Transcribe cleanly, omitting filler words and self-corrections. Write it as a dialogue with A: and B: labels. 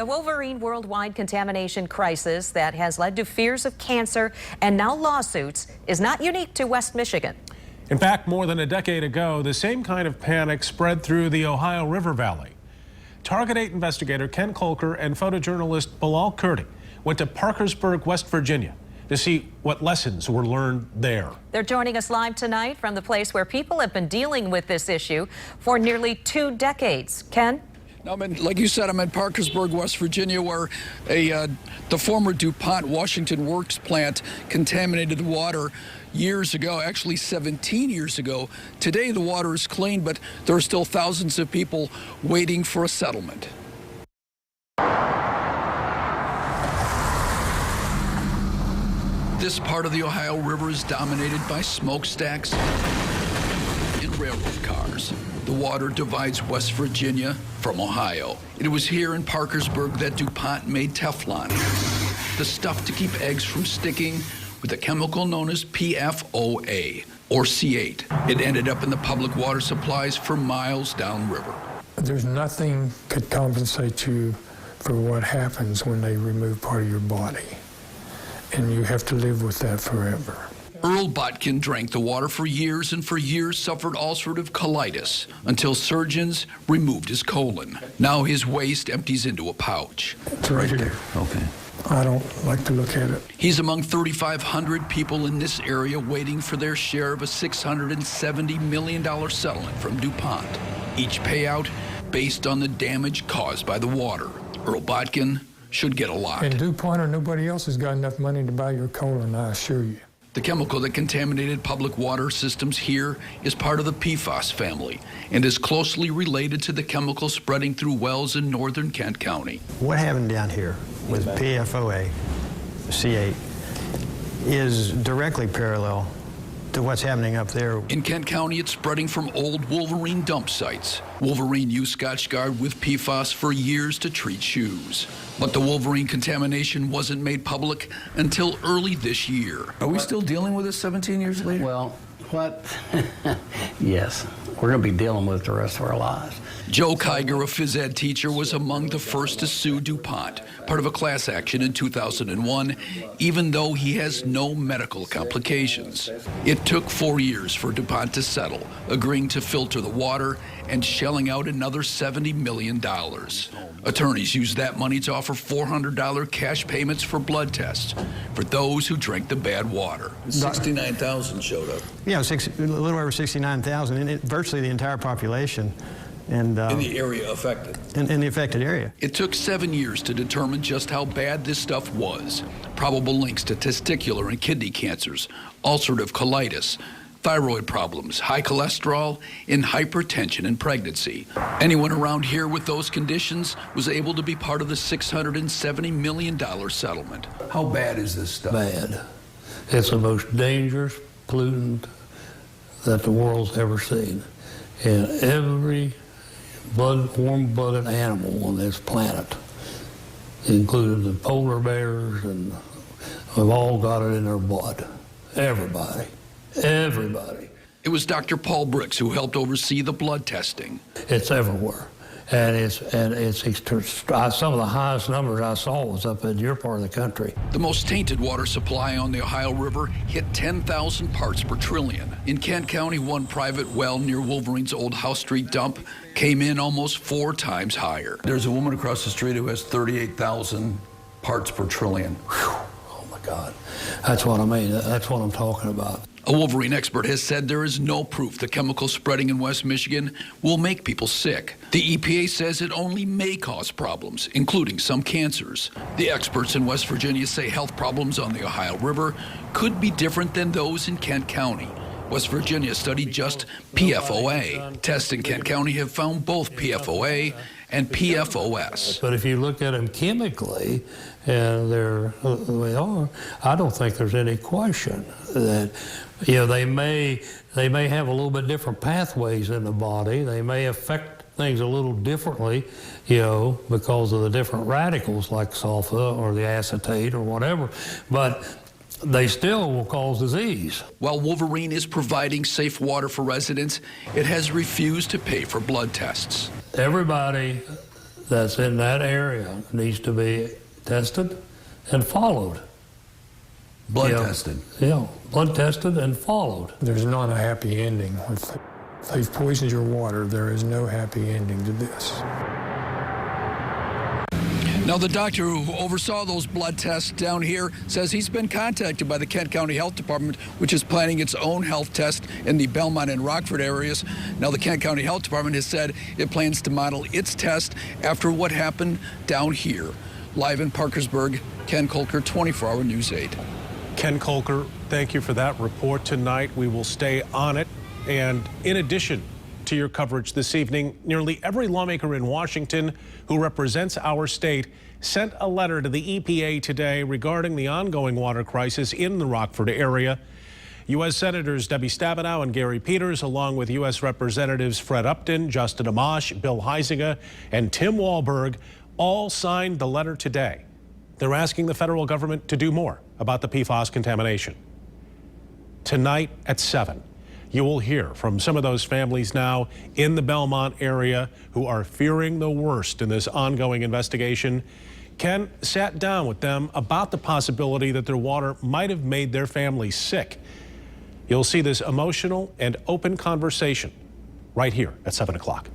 A: The Wolverine worldwide contamination crisis that has led to fears of cancer and now lawsuits is not unique to West Michigan.
B: In fact, more than a decade ago, the same kind of panic spread through the Ohio River Valley. Target 8 investigator Ken Kolker and photojournalist Bilal Kurdi went to Parkersburg, West Virginia to see what lessons were learned there.
A: They're joining us live tonight from the place where people have been dealing with this issue for nearly 2 decades. Ken?
C: Now, like you said, I'm in Parkersburg, West Virginia, where the former DuPont Washington Works plant contaminated the water years ago, actually 17 years ago. Today, the water is clean, but there are still thousands of people waiting for a settlement. This part of the Ohio River is dominated by smokestacks and railroad cars. The water divides West Virginia from Ohio. It was here in Parkersburg that DuPont made Teflon, the stuff to keep eggs from sticking, with a chemical known as PFOA, or C8. It ended up in the public water supplies for miles downriver.
D: There's nothing could compensate you for what happens when they remove part of your body. And you have to live with that forever.
C: Earl Botkin drank the water for years and for years suffered ulcerative colitis until surgeons removed his colon. Now his waste empties into a pouch.
D: It's right here.
C: Okay.
D: I don't like to look at it.
C: He's among 3,500 people in this area waiting for their share of a $670 million settlement from DuPont. Each payout based on the damage caused by the water. Earl Botkin should get a lot.
D: And DuPont or nobody else has got enough money to buy your colon, I assure you.
C: The chemical that contaminated public water systems here is part of the PFAS family and is closely related to the chemical spreading through wells in northern Kent County.
E: What happened down here with PFOA, C8, is directly parallel to what's happening up there.
C: In Kent County, it's spreading from old Wolverine dump sites. Wolverine used Scotchgard with PFAS for years to treat shoes. But the Wolverine contamination wasn't made public until early this year. Are we still dealing with this 17 years later?
F: Well, what? Yes, we're going to be dealing with it the rest of our lives.
C: Joe Kiger, a phys ed teacher, was among the first to sue DuPont, part of a class action in 2001, even though he has no medical complications. It took 4 years for DuPont to settle, agreeing to filter the water and shelling out another $70 million. Attorneys used that money to offer $400 cash payments for blood tests for those who drank the bad water. 69,000 showed up.
E: Yeah, a little over 69,000, and virtually the entire population. And,
C: in the area affected.
E: In the affected area.
C: It took 7 years to determine just how bad this stuff was. Probable links to testicular and kidney cancers, ulcerative colitis, thyroid problems, high cholesterol, and hypertension in pregnancy. Anyone around here with those conditions was able to be part of the $670 million settlement. How bad is this stuff?
G: Bad. It's the most dangerous pollutant that the world's ever seen. And every warm-blooded animal on this planet, including the polar bears, and have all got it in their blood. Everybody. Everybody.
C: It was Dr. Paul Bricks who helped oversee the blood testing.
G: It's everywhere. And it's some of the highest numbers I saw was up in your part of the country.
C: The most tainted water supply on the Ohio River hit 10,000 parts per trillion. In Kent County, one private well near Wolverine's old House Street dump came in almost 4 times higher. There's a woman across the street who has 38,000 parts per trillion.
G: Whew. Oh my God. That's what I mean. That's what I'm talking about.
C: A Wolverine expert has said there is no proof the chemical spreading in West Michigan will make people sick. The EPA says it only may cause problems, including some cancers. The experts in West Virginia say health problems on the Ohio River could be different than those in Kent County. West Virginia studied just PFOA. Tests in Kent County have found both PFOA and PFOS.
G: But if you look at them chemically, and they're the way they are, I don't think there's any question that, you know, they may have a little bit different pathways in the body. They may affect things a little differently, you know, because of the different radicals like sulfa or the acetate or whatever. But they still will cause disease.
C: While Wolverine is providing safe water for residents, it has refused to pay for blood tests.
G: Everybody that's in that area needs to be tested and followed.
C: Blood tested.
G: Yeah, blood tested and followed.
D: There's not a happy ending. If they've poisoned your water, there is no happy ending to this.
C: Now, the doctor who oversaw those blood tests down here says he's been contacted by the Kent County Health Department, which is planning its own health test in the Belmont and Rockford areas. Now, the Kent County Health Department has said it plans to model its test after what happened down here. Live in Parkersburg, Ken Kolker, 24-Hour News 8.
B: Ken Kolker, thank you for that report tonight. We will stay on it. And in addition to your coverage this evening, nearly every lawmaker in Washington who represents our state sent a letter to the EPA today regarding the ongoing water crisis in the Rockford area. U.S. Senators Debbie Stabenow and Gary Peters, along with U.S. Representatives Fred Upton, Justin Amash, Bill Huizenga, and Tim Walberg, all signed the letter today. They're asking the federal government to do more about the PFAS contamination. Tonight at 7, you will hear from some of those families now in the Belmont area who are fearing the worst in this ongoing investigation. Ken sat down with them about the possibility that their water might have made their family sick. You'll see this emotional and open conversation right here at 7 o'clock.